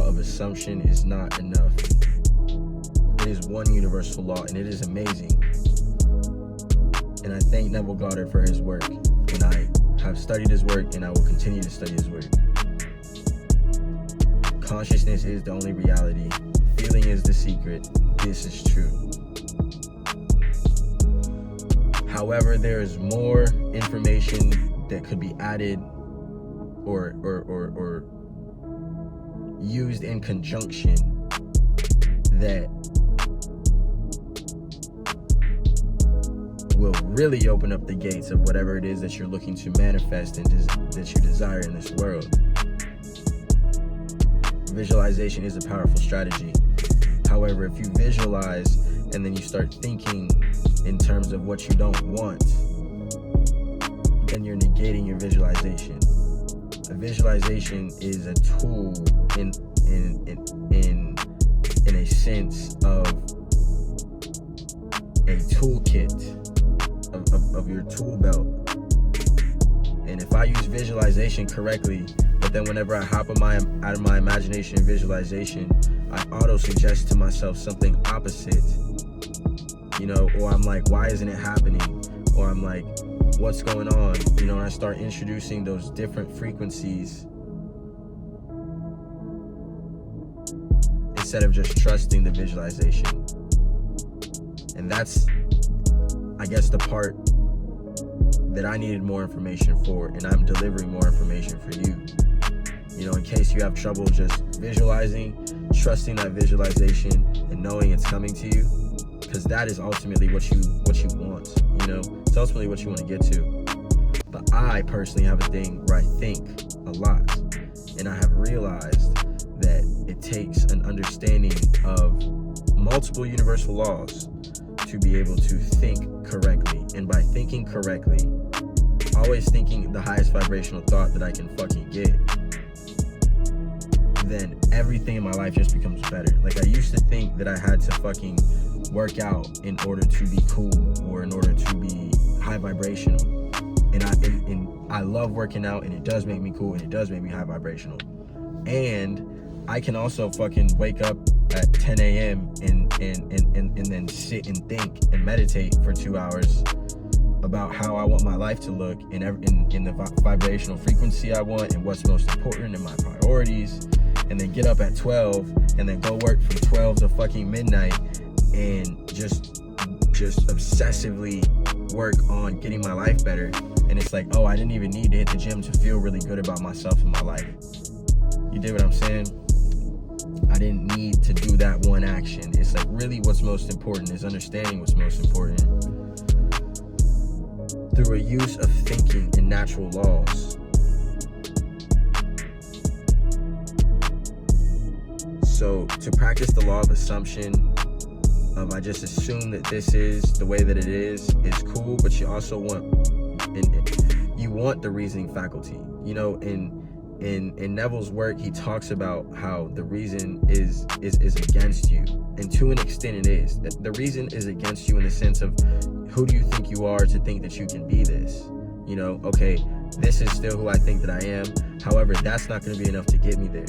law of assumption is not enough. It is one universal law, and it is amazing. And I thank Neville Goddard for his work, and I have studied his work, and I will continue to study his work. Consciousness is the only reality. Feeling is the secret. This is true. However, there is more information that could be added or used in conjunction that will really open up the gates of whatever it is that you're looking to manifest and that you desire in this world. Visualization is a powerful strategy. However, if you visualize and then you start thinking in terms of what you don't want, then you're negating your visualization. A visualization is a tool in a sense of a toolkit of your tool belt. And if I use visualization correctly, but then whenever I hop out of my imagination and visualization, I auto-suggest to myself something opposite, or I'm like, why isn't it happening? Or I'm like, what's going on? And I start introducing those different frequencies instead of just trusting the visualization. And that's, I guess, the part that I needed more information for, and I'm delivering more information for you. In case you have trouble just visualizing, trusting that visualization and knowing it's coming to you, because that is ultimately what you want. It's ultimately what you want to get to. But I personally have a thing where I think a lot, and I have realized that it takes an understanding of multiple universal laws to be able to think correctly. And by thinking correctly, always thinking the highest vibrational thought that I can fucking get, then everything in my life just becomes better. Like, I used to think that I had to fucking work out in order to be cool or in order to be high vibrational. And I love working out, and it does make me cool, and it does make me high vibrational. And I can also fucking wake up at 10 a.m. and then sit and think and meditate for 2 hours about how I want my life to look in the vibrational frequency I want and what's most important in my priorities, and then get up at 12 and then go work from 12 to fucking midnight and just obsessively work on getting my life better. And it's like, oh, I didn't even need to hit the gym to feel really good about myself and my life. You dig what I'm saying? I didn't need to do that one action. It's like, really what's most important is understanding what's most important through a use of thinking and natural laws. So to practice the law of assumption, I just assume that this is the way that it is cool, but you also want the reasoning faculty. In Neville's work, he talks about how the reason is against you, and to an extent it is. The reason is against you in the sense of, who do you think you are to think that you can be this? Okay, this is still who I think that I am. However, that's not going to be enough to get me there.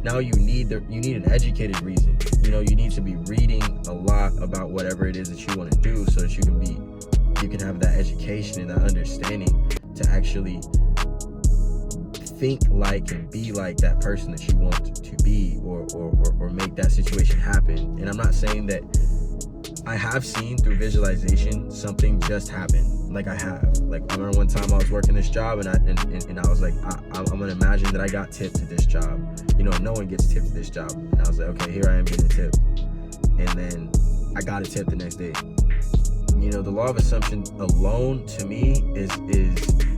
Now you need an educated reason. You need to be reading a lot about whatever it is that you want to do, so that you can have that education and that understanding to actually think like and be like that person that you want to be, or make that situation happen. And I'm not saying that I have seen through visualization something just happen. Like, I have. Like, I remember one time I was working this job, and I was like, I'm gonna imagine that I got tipped to this job. No one gets tipped to this job. And I was like, okay, here I am getting a tip. And then I got a tip the next day. The law of assumption alone, to me, is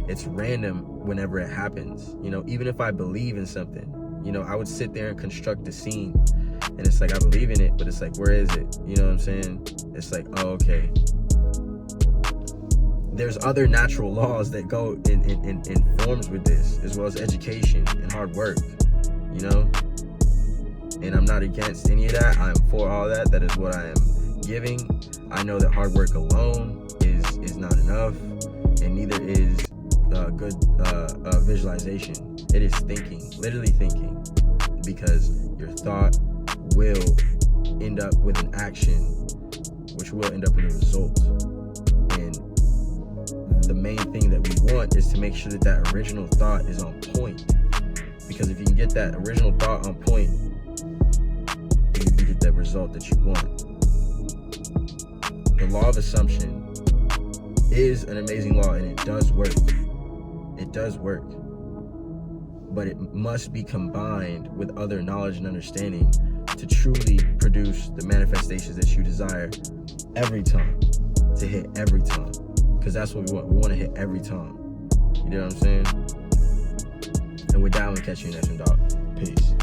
it's random whenever it happens. Even if I believe in something, I would sit there and construct a scene, and it's like, I believe in it, but it's like, where is it? You know what I'm saying? It's like, oh, okay. There's other natural laws that go in forms with this, as well as education and hard work, and I'm not against any of that. I'm for all that. That is what I am giving. I know that hard work alone is not enough, and neither is good visualization. It is thinking, literally thinking, because your thought will end up with an action, which will end up with a result. And the main thing that we want is to make sure that that original thought is on point. Because if you can get that original thought on point, you can get that result that you want. The law of assumption is an amazing law, and it does work. It does work. But it must be combined with other knowledge and understanding to truly produce the manifestations that you desire every time, to hit every time. Because that's what we want. We want to hit every time. You know what I'm saying? And with that, I'm going to catch you next one, dog. Peace.